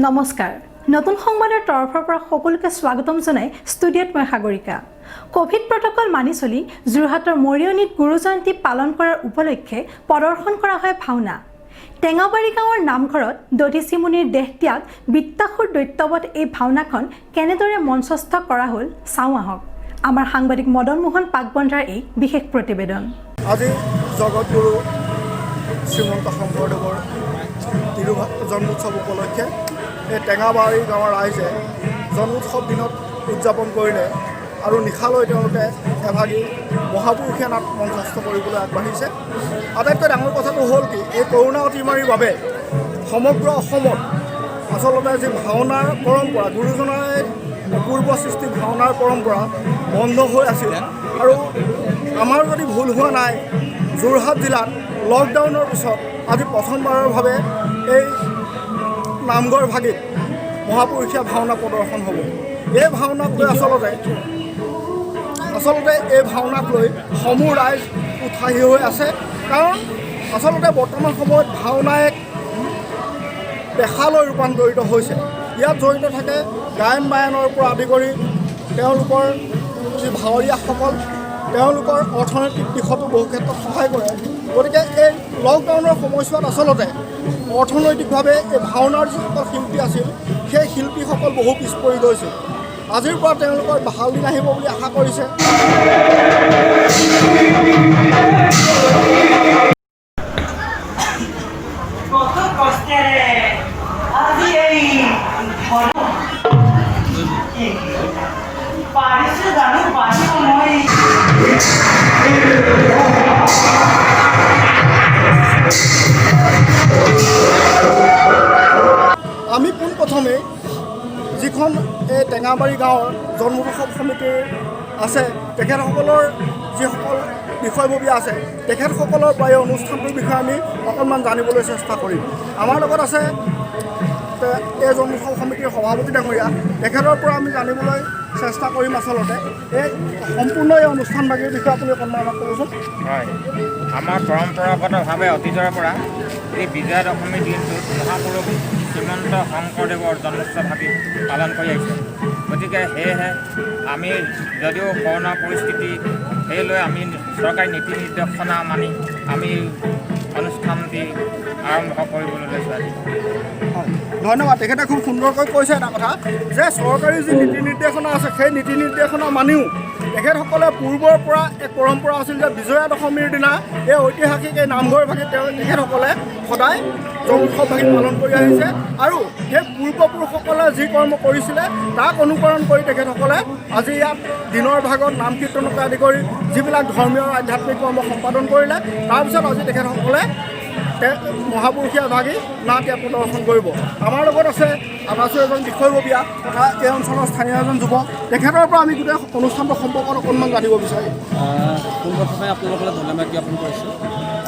নমস্কাৰ নতুন সংবাদৰ তৰফৰ পৰা সকলোকে স্বাগতম জনাই ষ্টুডিঅ'ত মই সাগৰিকা কোভিড প্ৰটকল মানি চলি যোৰহাটৰ মৰিয়নিত গুৰু জয়ন্তী পালন কৰাৰ উপলক্ষে প্ৰদৰ্শন কৰা হয় ভাওনা টেঙাবাৰী গাঁৱৰ নামঘৰত দধিচি মুনিৰ দেহত্যাগ বিত্তাসুৰ দৈত্যবধ এই ভাওনাখন কেনেদৰে মঞ্চস্থ কৰা হ'ল চাওঁ আহক আমাৰ সাংবাদিক মদন মোহন পাকবন্ধাৰ এই বিশেষ প্ৰতিবেদন আজি জগতগুৰু শ্ৰীমন্ত শংকৰদেৱৰ জন্মোৎসৱ উপলক্ষে এই টেঙাবাৰী গাঁৱৰ ৰাইজে জন্মোৎসৱ দিনত উদযাপন কৰিলে আৰু নিশালৈ তেওঁলোকে এভাগী মহাপুৰুষীয়া নাট মঞ্চস্থ কৰিবলৈ আগবাঢ়িছে আটাইতকৈ ডাঙৰ কথাটো হ'ল কি এই কৰোণা অতিমাৰীৰ বাবে সমগ্ৰ অসমত আচলতে যি ভাওনাৰ পৰম্পৰা গুৰুজনাই পূৰ্ব সৃষ্টি ভাওনাৰ পৰম্পৰা বন্ধ হৈ আছিল আৰু আমাৰ যদি ভুল হোৱা নাই যোৰহাট জিলাত লকডাউনৰ পিছত আজি প্ৰথমবাৰৰ বাবে এই নামঘৰ ভাগিত মহাপুৰুষীয়া ভাওনা প্ৰদৰ্শন হ'ব এই ভাওনাক লৈ আচলতে এই ভাওনাক লৈ সমূহ ৰাইজ উৎসাহী হৈ আছে কাৰণ আচলতে বৰ্তমান সময়ত ভাওনা এক পেশালৈ ৰূপান্তৰিত হৈছে ইয়াত জড়িত থাকে গায়ন বায়নৰ পৰা আদি কৰি তেওঁলোকৰ যি ভাৱৰীয়াসকল তেওঁলোকৰ অৰ্থনৈতিক দিশতো বহু ক্ষেত্ৰত সহায় কৰে গতিকে এই লকডাউনৰ সময়ছোৱাত আচলতে অৰ্থনৈতিকভাৱে এই ভাওনাৰ যিসকল শিল্পী আছিল সেই শিল্পীসকল বহু পিছ পৰি গৈছিল আজিৰ পৰা তেওঁলোকৰ ভাল দিন আহিব বুলি আশা কৰিছে আমি পোনপ্ৰথমে যিখন এই টেঙাবাৰী গাঁৱৰ জন্মোৎসৱ সমিতিৰ আছে তেখেতসকলৰ যিসকল বিষয়ববীয়া আছে তেখেতসকলৰ পৰা এই অনুষ্ঠানটোৰ বিষয়ে আমি অকণমান জানিবলৈ চেষ্টা কৰিম আমাৰ লগত আছে এই জন্মোৎসৱ সমিতিৰ সভাপতি ডাঙৰীয়া তেখেতৰ পৰা আমি জানিবলৈ চেষ্টা কৰিম আচলতে এই সম্পূৰ্ণ এই অনুষ্ঠানভাগীৰ বিষয়ে আপুনি অকণমান আমাক ক'বচোন হয় আমাৰ পৰম্পৰাগতভাৱে অতীজৰ পৰা এই বিজয়া দশমী দিনটোত মহাপুৰুষ শ্ৰীমন্ত শংকৰদেৱৰ জন্মোৎসৱ ভাবি পালন কৰি আহিছে গতিকে সেয়েহে আমি যদিও কৰোণা পৰিস্থিতি সেই লৈ আমি চৰকাৰী নীতি নিৰ্দেশনা মানি আমি অনুষ্ঠানটি আৰম্ভ কৰিবলৈ লৈছোঁ আজি হয় ধন্যবাদ তেখেতে খুব সুন্দৰকৈ কৈছে এটা কথা যে চৰকাৰী যি নীতি নিৰ্দেশনা আছে সেই নীতি নিৰ্দেশনা মানিও তেখেতসকলে পূৰ্বৰ পৰা এক পৰম্পৰা আছিল যে বিজয়া দশমীৰ দিনা এই ঐতিহাসিক এই নামঘৰ ভাগি তেখেতসকলে সদায় জন্মোৎসৱ ভাগি পালন কৰি আহিছে আৰু সেই পূৰ্বপুৰুষসকলে যি কৰ্ম কৰিছিলে তাক অনুকৰণ কৰি তেখেতসকলে আজি ইয়াত দিনৰ ভাগত নাম কীৰ্তনকে আদি কৰি যিবিলাক ধৰ্মীয় আধ্যাত্মিক কৰ্ম সম্পাদন কৰিলে তাৰপিছত আজি তেখেতসকলে মহাপুৰুষীয়া ভাগি নাট ইয়াত প্ৰদৰ্শন কৰিব আমাৰ লগত আছে আনাচুৰ এজন বিষয়ববীয়া তথা এই অঞ্চলৰ স্থানীয় এজন যুৱক তেখেতৰ পৰা আমি গোটেই অনুষ্ঠানটো সম্পৰ্কত অকণমান জানিব বিচাৰিম পোনপ্ৰথমে আপোনালোকলৈ ধন্যবাদ জ্ঞাপন কৰিছোঁ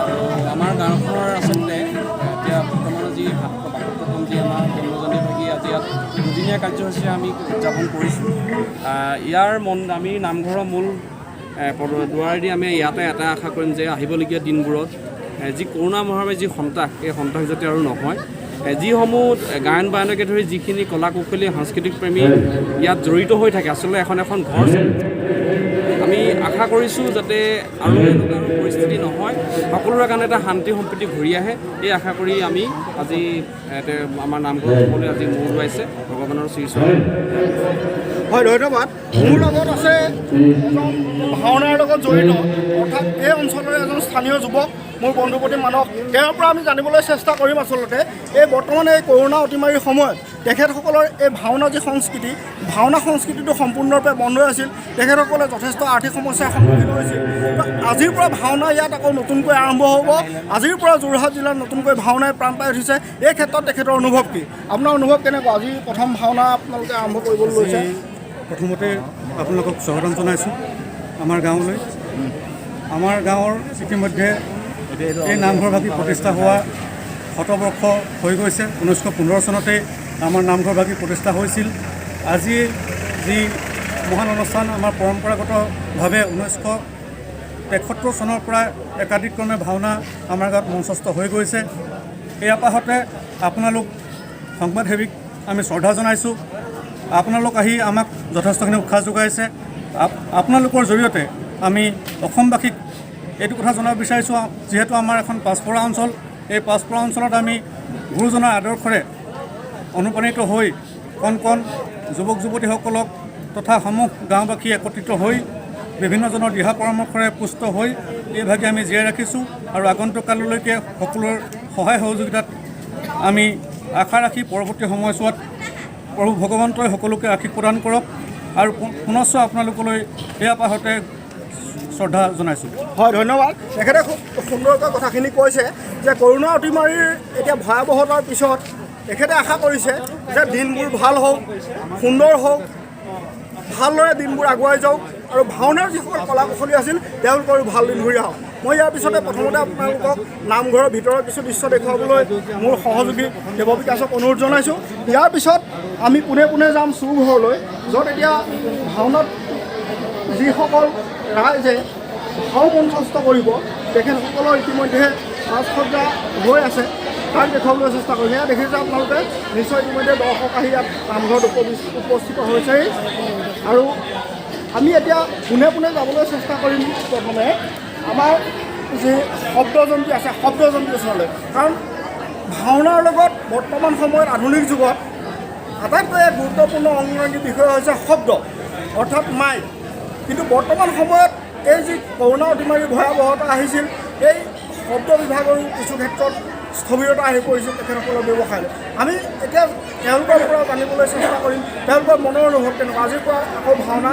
আৰু আমাৰ গাঁওখনৰ আচলতে এতিয়া বৰ্তমানৰ যি বাসপ্ৰথম যি আমাৰ জন্মজয়ন্তী ভাগি আজি ইয়াত দুদিনীয়া কাৰ্যসূচী আমি উদযাপন কৰিছোঁ ইয়াৰ আমি নামঘৰৰ মূল দুৱাৰেদি আমি ইয়াতে এটা আশা কৰিম যে আহিবলগীয়া দিনবোৰত যি কৰোণা মহামাৰীৰ যি সন্ত্ৰাস এই সন্ত্ৰাস যাতে আৰু নহয় যিসমূহ গায়ন বায়নকে ধৰি যিখিনি কলা কৌশলী সাংস্কৃতিক প্ৰেমী ইয়াত জড়িত হৈ থাকে আচলতে এখন ঘৰ আমি আশা কৰিছোঁ যাতে আৰু এনেকুৱা পৰিস্থিতি নহয় সকলোৰে কাৰণে এটা শান্তি সম্প্ৰীতি ঘূৰি আহে এই আশা কৰি আমি আজি আমাৰ নামঘৰসকলে আজি মূৰ দোৱাইছে ভগৱানৰ শ্ৰীচৰণ হয় ধন্যবাদ মোৰ লগত আছে ভাওনাৰ লগত জড়িত অৰ্থাৎ এই অঞ্চলৰ এজন স্থানীয় যুৱক মোৰ বন্ধুপতি মানস তেওঁৰ পৰা আমি জানিবলৈ চেষ্টা কৰিম আচলতে এই বৰ্তমান এই কৰোণা অতিমাৰীৰ সময়ত তেখেতসকলৰ এই ভাওনা যি সংস্কৃতি ভাওনা সংস্কৃতিটো সম্পূৰ্ণৰূপে বন্ধ হৈ আছিল তেখেতসকলে যথেষ্ট আৰ্থিক সমস্যাৰ সন্মুখীন হৈছিল আজিৰ পৰা ভাওনা ইয়াত আকৌ নতুনকৈ আৰম্ভ হ'ব আজিৰ পৰা যোৰহাট জিলাত নতুনকৈ ভাওনাই প্ৰাণ পাই উঠিছে এই ক্ষেত্ৰত তেখেতৰ অনুভৱ কি আপোনাৰ অনুভৱ কেনেকুৱা আজি প্ৰথম ভাওনা আপোনালোকে আৰম্ভ কৰিবলৈ লৈছে প্ৰথমতে আপোনালোকক স্বাগতম জনাইছোঁ আমাৰ গাঁৱলৈ আমাৰ গাঁৱৰ ইতিমধ্যে এই নামঘৰ ভাগি প্ৰতিষ্ঠা হোৱা শতবৰ্ষ হৈ গৈছে 1915 চনতে আমাৰ নামঘৰ ভাগি প্ৰতিষ্ঠা হৈছিল আজি যি মহান অনুষ্ঠান আমাৰ পৰম্পৰাগতভাৱে 1973 চনৰ পৰা একাধিক্ৰমে ভাওনা আমাৰ গাঁৱত মঞ্চস্থ হৈ গৈছে এই আপাহতে আপোনালোক সংবাদসেৱীক আমি শ্ৰদ্ধা জনাইছোঁ। আপোনালোক আহি আমাক যথেষ্টখিনি উৎসাহ যোগাইছে। আপোনালোকৰ জৰিয়তে আমি অসমবাসীক এইটো কথা জনাব বিচাৰিছোঁ, যিহেতু আমাৰ এখন পাঁচপৰা অঞ্চল, এই পাঁচপৰা অঞ্চলত আমি গুৰুজনাৰ আদৰ্শৰে অনুপ্ৰাণিত হৈ কণ কণ যুৱক যুৱতীসকলক তথা সমূহ গাঁওবাসী একত্ৰিত হৈ বিভিন্নজনৰ দিহা পৰামৰ্শৰে পুষ্ট হৈ এইভাগে আমি জীয়াই ৰাখিছোঁ আৰু আগন্তুক কাললৈকে সকলোৰে সহায় সহযোগিতাত আমি আশা ৰাখি পৰৱৰ্তী সময়ছোৱাত প্ৰভু ভগৱন্তই সকলোকে আশীষ প্ৰদান কৰক আৰু পুনশ্চ আপোনালোকলৈ এয়া পাহতে শ্ৰদ্ধা জনাইছোঁ। হয়, ধন্যবাদ। তেখেতে খুব সুন্দৰকৈ কথাখিনি কৈছে যে কৰোণা অতিমাৰীৰ এতিয়া ভয়াৱহতাৰ পিছত তেখেতে আশা কৰিছে যে দিনবোৰ ভাল হওক, সুন্দৰ হওক, ভালদৰে দিনবোৰ আগুৱাই যাওক আৰু ভাওনাৰ যিসকল কলা কুশলী আছিল তেওঁলোকৰো ভাল দিন ঘূৰি আহক। মই ইয়াৰ পিছতে প্ৰথমতে আপোনালোকক নামঘৰৰ ভিতৰৰ কিছু দৃশ্য দেখুৱাবলৈ মোৰ সহযোগী দেৱবিকাশক অনুৰোধ জনাইছোঁ। ইয়াৰ পিছত আমি পোনে পোনে যাম চুৰঘৰলৈ, য'ত এতিয়া ভাওনাত যিসকল ৰাইজে ভাও মঞ্চস্থ কৰিব তেখেতসকলৰ ইতিমধ্যে সাজসজ্জা হৈ আছে, তাক দেখুৱাবলৈ চেষ্টা কৰিম। এয়া দেখিছে আপোনালোকে নিশ্চয় ইতিমধ্যে দৰ্শক আহি ইয়াত নামঘৰত উপস্থিত হৈছেই আৰু আমি এতিয়া পোনে পোনে যাবলৈ চেষ্টা কৰিম প্ৰথমে আমাৰ যি শব্দযন্ত্ৰী আছে শব্দযন্ত্ৰী ওচৰলৈ, কাৰণ ভাওনাৰ লগত বৰ্তমান সময়ত আধুনিক যুগত আটাইতকৈ এক গুৰুত্বপূৰ্ণ অংগী বিষয় হৈছে শব্দ অৰ্থাৎ মাইক। কিন্তু বৰ্তমান সময়ত এই যি কৰোণা অতিমাৰী ভয়াৱহতা আহিছিল, এই শব্দ বিভাগৰো কিছু ক্ষেত্ৰত স্থবিৰতা আহি পৰিছিল তেখেতসকলৰ ব্যৱসায়লৈ। আমি এতিয়া তেওঁলোকৰ পৰা জানিবলৈ চেষ্টা কৰিম তেওঁলোকৰ মনৰ অনুভৱ কেনেকুৱা। আজিৰ পৰা আকৌ ভাওনা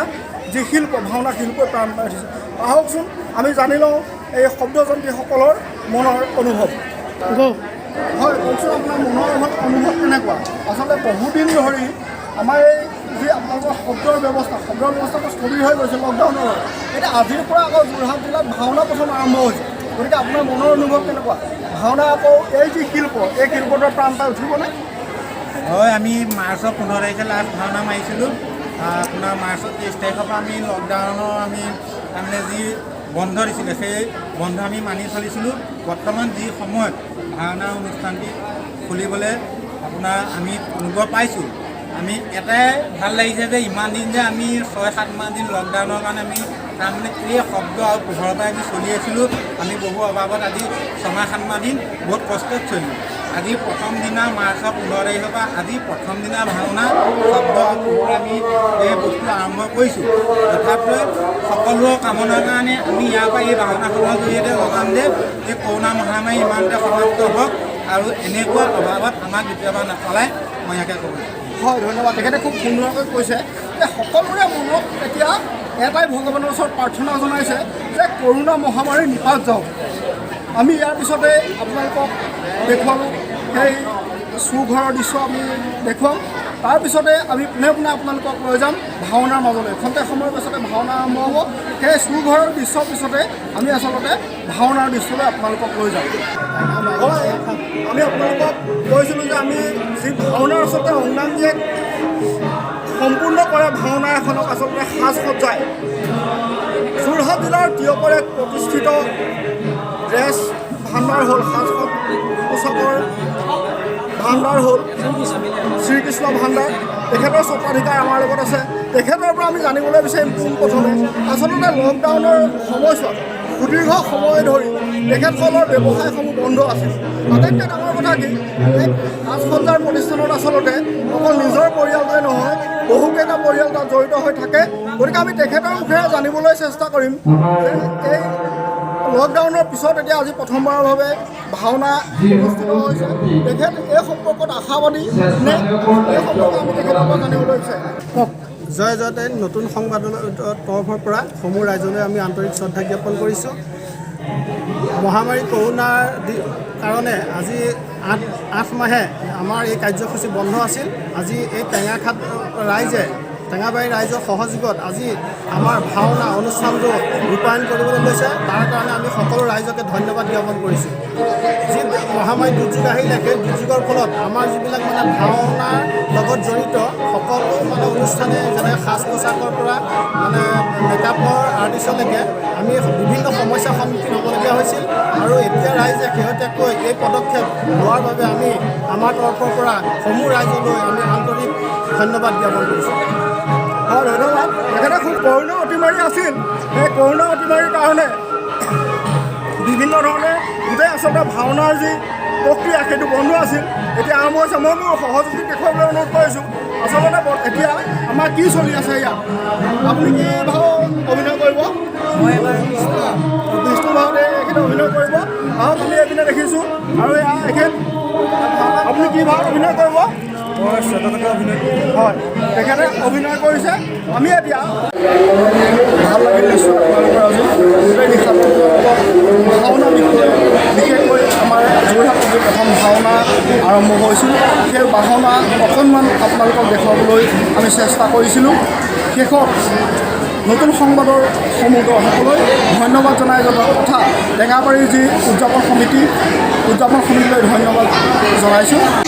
যি শিল্প, ভাওনা শিল্পই প্ৰাণ পাই উঠিছে। আহকচোন আমি জানি লওঁ এই শব্দযন্ত্ৰীসকলৰ মনৰ অনুভৱ। হয়, কওকচোন আপোনাৰ মনৰ অনুভৱ কেনেকুৱা? আচলতে বহুদিন ধৰি আমাৰ এই যি আপোনালোকৰ শব্দৰ ব্যৱস্থাটো স্থবিৰ হৈ গৈছে লকডাউনৰ। এতিয়া আজিৰ পৰা আকৌ যোৰহাট জিলাত ভাওনা প্ৰথম আৰম্ভ হৈছে, গতিকে আপোনাৰ মনৰ অনুভৱ কেনেকুৱা? ভাওনা আকৌ এই যি শিল্প, এই শিল্পটোৰ প্ৰাণ পাই উঠিবনে? হয়, আমি মাৰ্চৰ 15 তাৰিখে লাষ্ট ভাওনা মাৰিছিলোঁ। আপোনাৰ মাৰ্চৰ 30 তাৰিখৰ পৰা আমি লকডাউনৰ তাৰমানে যি বন্ধ দিছিলে সেই বন্ধ আমি মানি চলিছিলোঁ। বৰ্তমান যি সময়ত ভাওনা অনুষ্ঠানটি খুলিবলৈ আপোনাৰ আমি অনুভৱ পাইছোঁ, আমি এটাই ভাল লাগিছে যে ইমান দিন যে আমি 6-7 মাহ দিন লকডাউনৰ কাৰণে আমি তাৰমানে এই শব্দ আৰু পোহৰৰ পৰাই আমি চলি আছিলোঁ। আমি বহু অভাৱত আজি 6-7 মাহ দিন বহুত কষ্টত চলিলোঁ। আজি প্ৰথম দিনা মাৰ্চৰ 15 তাৰিখৰ পৰা আজি প্ৰথম দিনা ভাওনা শব্দ আৰু পোহৰ আমি এই বস্তু আৰম্ভ কৰিছোঁ। তথাপিও সকলোৰে কামনাৰ কাৰণে আমি ইয়াৰ পৰা এই ভাওনাখনৰ জৰিয়তে লগাম যে এই কৰোণা মহামাৰী ইমানতে সমাপ্ত হওক আৰু এনেকুৱা অভাৱত আমাক দ্বিতীয়বাৰ নাপালাই, মই ইয়াকে ক'ব। হয়, ধন্যবাদ। তেখেতে খুব সুন্দৰকৈ কৈছে যে সকলোৰে মনত এতিয়া এটাই ভগৱানৰ ওচৰত প্ৰাৰ্থনা জনাইছে যে কৰোণা মহামাৰী নিপাত যাওক। আমি ইয়াৰ পিছতে আপোনালোকক দেখুৱালোঁ সেই চুৰঘৰৰ দৃশ্য আমি দেখুৱাম। তাৰপিছতে আমি পোনে পোনে আপোনালোকক লৈ যাম ভাওনাৰ মাজলৈ। খন্তেক সময়ৰ পিছতে ভাওনা আৰম্ভ হ'ব। সেই চুৰঘৰৰ দৃশ্যৰ পিছতে আমি আচলতে ভাওনাৰ দৃশ্যলৈ আপোনালোকক লৈ যাম। হয়, আমি আপোনালোকক কৈছিলোঁ যে আমি যি ভাওনাৰ আচলতে অংগাংগীয়ে সম্পূৰ্ণ কৰে ভাওনা এখনক আচলতে সাজ সজ্জাই। যোৰহাট জিলাৰ তিয়কৰ এক প্ৰতিষ্ঠিত ড্ৰেছ ভাণ্ডাৰ হ'ল, সাজ পোছাকৰ ভাণ্ডাৰ হ'ল শ্ৰীকৃষ্ণ ভাণ্ডাৰ। তেখেতৰ স্বত্বাধিকাৰ আমাৰ লগত আছে। তেখেতৰ পৰা আমি জানিবলৈ বিচাৰিম পোনপ্ৰথমে আচলতে লকডাউনৰ সময়ছোৱাত সুদীৰ্ঘ সময় ধৰি তেখেতসকলৰ ব্যৱসায়সমূহ বন্ধ আছিল। আটাইতকৈ ডাঙৰ কথা কি, এই সাজ সজ্জাৰ প্ৰতিষ্ঠানত আচলতে অকল নিজৰ পৰিয়ালটোৱে নহয় বহুকেইটা পৰিয়াল তাত জড়িত হৈ থাকে। গতিকে আমি তেখেতৰ মুখেৰে জানিবলৈ চেষ্টা কৰিম যে এই লকডাউনৰ পিছত এতিয়া আজি প্ৰথমবাৰৰ বাবে ভাওনা অনুষ্ঠিত হৈছে। তেখেত এই সম্পৰ্কত আশাবাদী নে, এই সম্পৰ্কত আমি তেখেতৰ পৰা জানিবলৈ বিচাৰিম। কওক। জয় জয়তে নতুন সংবাদৰ তৰফৰ পৰা সমূহ ৰাইজলৈ আমি আন্তৰিক শ্ৰদ্ধা জ্ঞাপন কৰিছোঁ। মহামাৰী কৰোণাৰ কাৰণে আজি 8 মাহে আমাৰ এই কাৰ্যসূচী বন্ধ আছিল। আজি এই টেঙাখাট ৰাইজে, টেঙাবাৰী ৰাইজৰ সহযোগত আজি আমাৰ ভাওনা অনুষ্ঠানটো ৰূপায়ণ কৰিবলৈ লৈছে। তাৰ কাৰণে আমি সকলো ৰাইজকে ধন্যবাদ জ্ঞাপন কৰিছোঁ। যি মহামাৰী দুৰ্যোগ আহিলে সেই দুৰ্যোগৰ ফলত আমাৰ যিবিলাক ভাওনাৰ লগত জড়িত সকলো অনুষ্ঠানে যেনে সাজ পোছাকৰ পৰা মেকআপৰ আৰ্টিষ্টলৈকে আমি বিভিন্ন সমস্যাৰ সন্মুখীন হ'বলগীয়া হৈছিল। আৰু এতিয়া ৰাইজে শেহতীয়াকৈ এই পদক্ষেপ লোৱাৰ বাবে আমি আমাৰ তৰফৰ পৰা সমূহ ৰাইজলৈ আমি আন্তৰিক ধন্যবাদ জ্ঞাপন কৰিছোঁ। হয়, ধন্যবাদ। তেখেতে খুব কৰোণা অতিমাৰী আছিল। সেই কৰোণা অতিমাৰীৰ কাৰণে বিভিন্ন ধৰণে গোটেই আচলতে ভাওনাৰ যি প্ৰক্ৰিয়া সেইটো বন্ধ আছিল, এতিয়া আৰম্ভ হৈছে। মই মোৰ সহযোগী দেখুৱাবলৈ অনুৰোধ কৰিছোঁ। আচলতে এতিয়া আমাৰ কি চলি আছে ইয়াত? আপুনি কি ভাও অভিনয় কৰিব? মই এবাৰ বিষ্ণু ভাওতে এখেতে অভিনয় কৰিব। আহক আমি এইপিনে দেখিছোঁ। আৰু এখেত আপুনি কি ভাওত অভিনয় কৰিব? মই স্বতন্ত্ৰ অভিনয় কৰোঁ। হয়, তেখেতে অভিনয় কৰিছে। আমি এতিয়া ভাল লাগিল নিশ্চয় আপোনালোকৰ আজি গোটেই নিশাটোৰ ভাওনা বিষয়ে, বিশেষকৈ আমাৰ যোৰহাটত যি প্ৰথম ভাওনা আৰম্ভ হৈছিল সেই ভাওনা অকণমান আপোনালোকক দেখুৱাবলৈ আমি চেষ্টা কৰিছিলোঁ। শেষত নতুন সংবাদৰ সমূহসকললৈ ধন্যবাদ জনাই যোৱাৰ কথা টেঙাবাৰীৰ যি উদযাপন সমিতিলৈ ধন্যবাদ জনাইছোঁ।